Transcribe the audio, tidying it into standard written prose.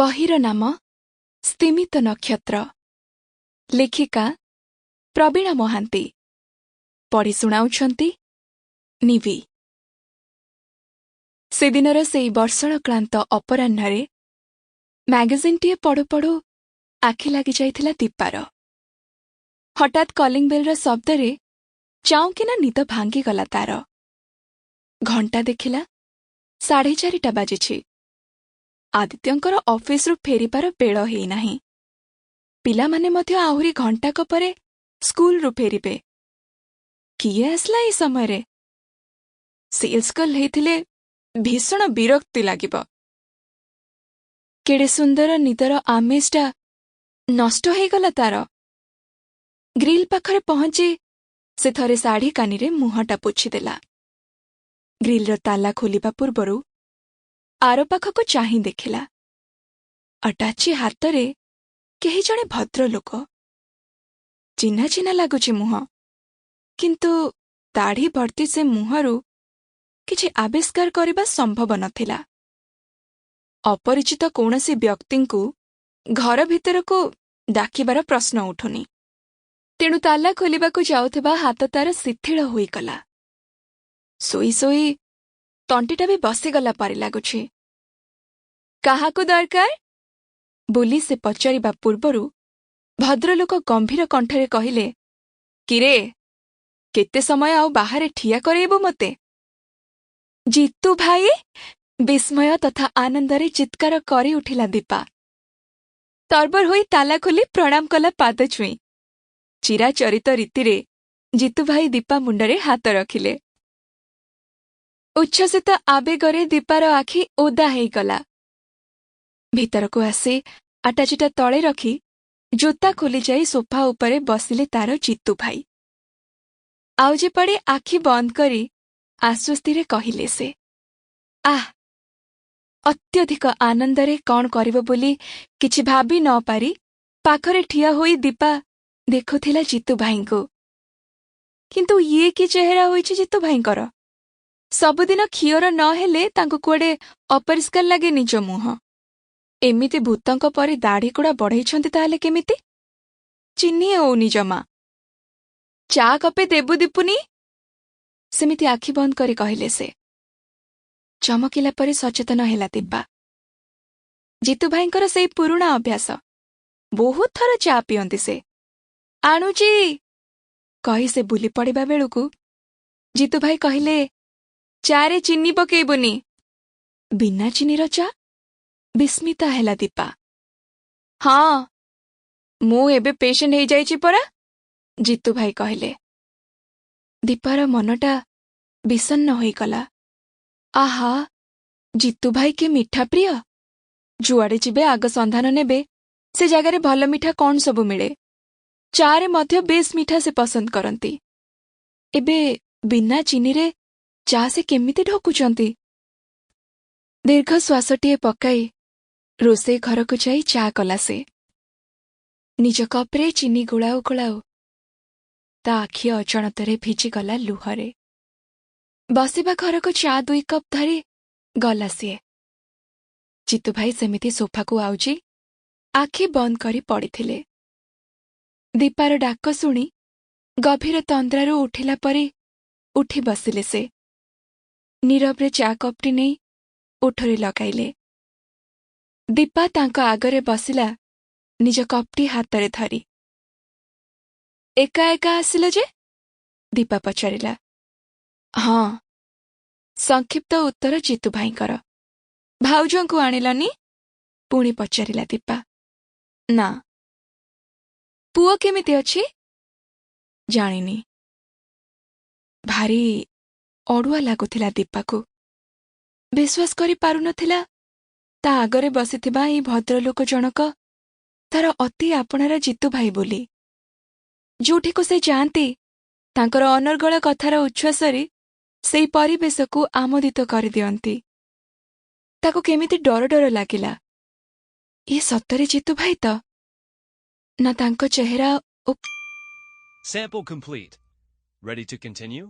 ବହିର ନାମ ସ୍ତିମିତ ନକ୍ଷତ୍ର। ଲେଖିକା ପ୍ରବୀଣା ମହାନ୍ତି। ପଢ଼ି ଶୁଣାଉଛନ୍ତି ନିଭି। ସେଦିନର ସେଇ ବର୍ଷଣକ୍ଳାନ୍ତ ଅପରାହ୍ନରେ ମ୍ୟାଗାଜିନ୍ଟିଏ ପଢ଼ୁ ପଢ଼ୁ ଆଖି ଲାଗିଯାଇଥିଲା ଦୀପାର। ହଠାତ୍ କଲିଂ ବେଲ୍ର ଶବ୍ଦରେ ଚାଉଁକିନା ନିଦ ଭାଙ୍ଗିଗଲା ତାର। ଘଣ୍ଟା ଦେଖିଲା 4:30 ବାଜିଛି। ଆଦିତ୍ୟଙ୍କର ଅଫିସରୁ ଫେରିବାର ବେଳ ହେଇନାହିଁ। ପିଲାମାନେ ମଧ୍ୟ ଆହୁରି ଘଣ୍ଟାକ ପରେ ସ୍କୁଲରୁ ଫେରିବେ। କିଏ ଆସିଲା ଏହି ସମୟରେ? ସେଲ୍ସ କଲ୍ ହେଇଥିଲେ ଭୀଷଣ ବିରକ୍ତି ଲାଗିବ। କେଡ଼େ ସୁନ୍ଦର ନିଦର ଆମେଜଟା ନଷ୍ଟ ହେଇଗଲା ତାର। ଗ୍ରିଲ୍ ପାଖରେ ପହଞ୍ଚି ସେ ଥରେ ଶାଢ଼ୀ କାନିରେ ମୁହଁଟା ପୋଛିଦେଲା। ଗ୍ରିଲ୍ର ତାଲା ଖୋଲିବା ପୂର୍ବରୁ ଆରପାଖକୁ ଚାହିଁ ଦେଖିଲା। ଅଟାଚି ହାତରେ କେହି ଜଣେ ଭଦ୍ରଲୋକ। ଚିହ୍ନା ଚିହ୍ନା ଲାଗୁଛି ମୁହଁ, କିନ୍ତୁ ଦାଢ଼ି ଭର୍ତ୍ତି ସେ ମୁହଁରୁ କିଛି ଆବିଷ୍କାର କରିବା ସମ୍ଭବ ନଥିଲା। ଅପରିଚିତ କୌଣସି ବ୍ୟକ୍ତିଙ୍କୁ ଘର ଭିତରକୁ ଡାକିବାର ପ୍ରଶ୍ନ ଉଠୁନି। ତେଣୁ ତାଲା ଖୋଲିବାକୁ ଯାଉଥିବା ହାତ ତାର ଶିଥିଳ ହୋଇଗଲା। ଶୋଇ ଶୋଇ ତଣ୍ଟିଟା ବି ବସିଗଲା ପରି ଲାଗୁଛି। କାହାକୁ ଦରକାର ବୋଲି ସେ ପଚାରିବା ପୂର୍ବରୁ ଭଦ୍ରଲୋକ ଗମ୍ଭୀର କଣ୍ଠରେ କହିଲେ, କିରେ, କେତେ ସମୟ ଆଉ ବାହାରେ ଠିଆ କରେଇବୁ ମୋତେ? ଜିତୁ ଭାଇ! ବିସ୍ମୟ ତଥା ଆନନ୍ଦରେ ଚିତ୍କାର କରି ଉଠିଲା ଦୀପା। ତର୍ବର ହୋଇ ତାଲା ଖୋଲି ପ୍ରଣାମ କଲା ପାଦ ଛୁଇଁ। ଚିରାଚରିତ ରୀତିରେ ଜିତୁ ଭାଇ ଦୀପା ମୁଣ୍ଡରେ ହାତ ରଖିଲେ। ଉଚ୍ଛ୍ୱସିତ ଆବେଗରେ ଦୀପାର ଆଖି ଓଦା ହେଇଗଲା। ଭିତରକୁ ଆସି ଆଟାଚିଟା ତଳେ ରଖି ଜୋତା ଖୋଲିଯାଇ ସୋଫା ଉପରେ ବସିଲେ ତାର ଜିତୁ ଭାଇ। ଆଉଜି ପଡ଼ି ଆଖି ବନ୍ଦ କରି ଆଶ୍ୱସ୍ତିରେ କହିଲେ ସେ। ଆଃ! ଅତ୍ୟଧିକ ଆନନ୍ଦରେ କ'ଣ କରିବ ବୋଲି କିଛି ଭାବି ନ ପାରି ପାଖରେ ଠିଆ ହୋଇ ଦୀପା ଦେଖୁଥିଲା ଜିତୁ ଭାଇଙ୍କୁ। କିନ୍ତୁ ଇଏ କି ଚେହେରା ହୋଇଛି ଜିତୁ ଭାଇଙ୍କର? ସବୁଦିନ ଖିଅର ନ ହେଲେ ତାଙ୍କୁ କୁଆଡ଼େ ଅପରିଷ୍କାର ଲାଗେ ନିଜ ମୁହଁ। ଏମିତି ଭୂତଙ୍କ ପରି ଦାଢ଼ିଗୁଡ଼ା ବଢ଼େଇଛନ୍ତି ତାହେଲେ କେମିତି? ଚିହ୍ନି ହଉନି ଜମା। ଚା କପେ ଦେବୁ ଦୀପୁନି? ସେମିତି ଆଖି ବନ୍ଦ କରି କହିଲେ ସେ। ଚମକିଲା ପରି ସଚେତନ ହେଲା ଦୀପା। ଜିତୁ ଭାଇଙ୍କର ସେଇ ପୁରୁଣା ଅଭ୍ୟାସ। ବହୁତ ଥର ଚା ପିଅନ୍ତି ସେ। ଆଣୁଚି କହି ସେ ବୁଲି ପଡ଼ିବା ବେଳକୁ ଜିତୁ ଭାଇ କହିଲେ, ଚାରେ ଚିନି ପକେଇବୁନି। ବିନା ଚିନିର ଚା? ବିସ୍ମିତା ହେଲା ଦୀପା। ହଁ, ମୁଁ ଏବେ ପେସେଣ୍ଟ ହେଇଯାଇଛି ପରା, ଜିତୁ ଭାଇ କହିଲେ। ଦୀପାର ମନଟା ବିଷଣ୍ଣ ହୋଇଗଲା। ଆହା, ଜିତୁ ଭାଇ କି ମିଠା ପ୍ରିୟ। ଯୁଆଡ଼େ ଯିବେ ଆଗ ସନ୍ଧାନ ନେବେ ସେ ଜାଗାରେ ଭଲ ମିଠା କ'ଣ ସବୁ ମିଳେ। ଚାରେ ମଧ୍ୟ ବେଶ୍ ମିଠା ସେ ପସନ୍ଦ କରନ୍ତି। ଏବେ ବିନା ଚିନିରେ ଚା ସେ କେମିତି ଢୋକୁଛନ୍ତି? ଦୀର୍ଘ ଶ୍ୱାସଟିଏ ପକାଇ ରୋଷେଇ ଘରକୁ ଯାଇ ଚା କଲା ସେ। ନିଜ କପ୍ରେ ଚିନି ଗୋଳାଉ ଗୋଳାଉ ତା ଆଖି ଅଜାଣତରେ ଭିଜିଗଲା ଲୁହରେ। ବସିବା ଘରକୁ ଚା 2 କପ୍ ଧରି ଗଲା ସିଏ। ଜିତୁ ଭାଇ ସେମିତି ସୋଫାକୁ ଆଉଜି ଆଖି ବନ୍ଦ କରି ପଡ଼ିଥିଲେ। ଦୀପାର ଡାକ ଶୁଣି ଗଭୀର ତନ୍ଦ୍ରାରୁ ଉଠିଲା ପରି ଉଠି ବସିଲେ ସେ। ନୀରବରେ ଚା କପ୍ଟି ନେଇ ଓଠରେ ଲଗାଇଲେ। ଦୀପା ତାଙ୍କ ଆଗରେ ବସିଲା ନିଜ କପ୍ଟି ହାତରେ ଧରି। ଏକା ଏକା ଆସିଲ ଯେ? ଦୀପା ପଚାରିଲା। ହଁ, ସଂକ୍ଷିପ୍ତ ଉତ୍ତର ଜିତୁ ଭାଇଙ୍କର। ଭାଉଜଙ୍କୁ ଆଣିଲନି? ପୁଣି ପଚାରିଲା ଦୀପା। ନା। ପୁଅ କେମିତି ଅଛି? ଜାଣିନି। ଭାରି ଅଡ଼ୁଆ ଲାଗୁଥିଲା ଦୀପାକୁ। ବିଶ୍ୱାସ କରିପାରୁନଥିଲା ତା ଆଗରେ ବସିଥିବା ଏଇ ଭଦ୍ରଲୋକ ଜଣକ ତାର ଅତି ଆପଣାର ଜିତୁ ଭାଇ ବୋଲି। ଯୋଉଠିକୁ ସେ ଯାଆନ୍ତି ତାଙ୍କର ଅନର୍ଗଳ କଥାର ଉଚ୍ଛ୍ୱାସରେ ସେଇ ପରିବେଶକୁ ଆମୋଦିତ କରିଦିଅନ୍ତି। ତାକୁ କେମିତି ଡର ଡର ଲାଗିଲା। ଏ ସତରେ ଜିତୁ ଭାଇ ତ? ନା ତାଙ୍କ ଚେହେରା Sample complete. Ready to continue?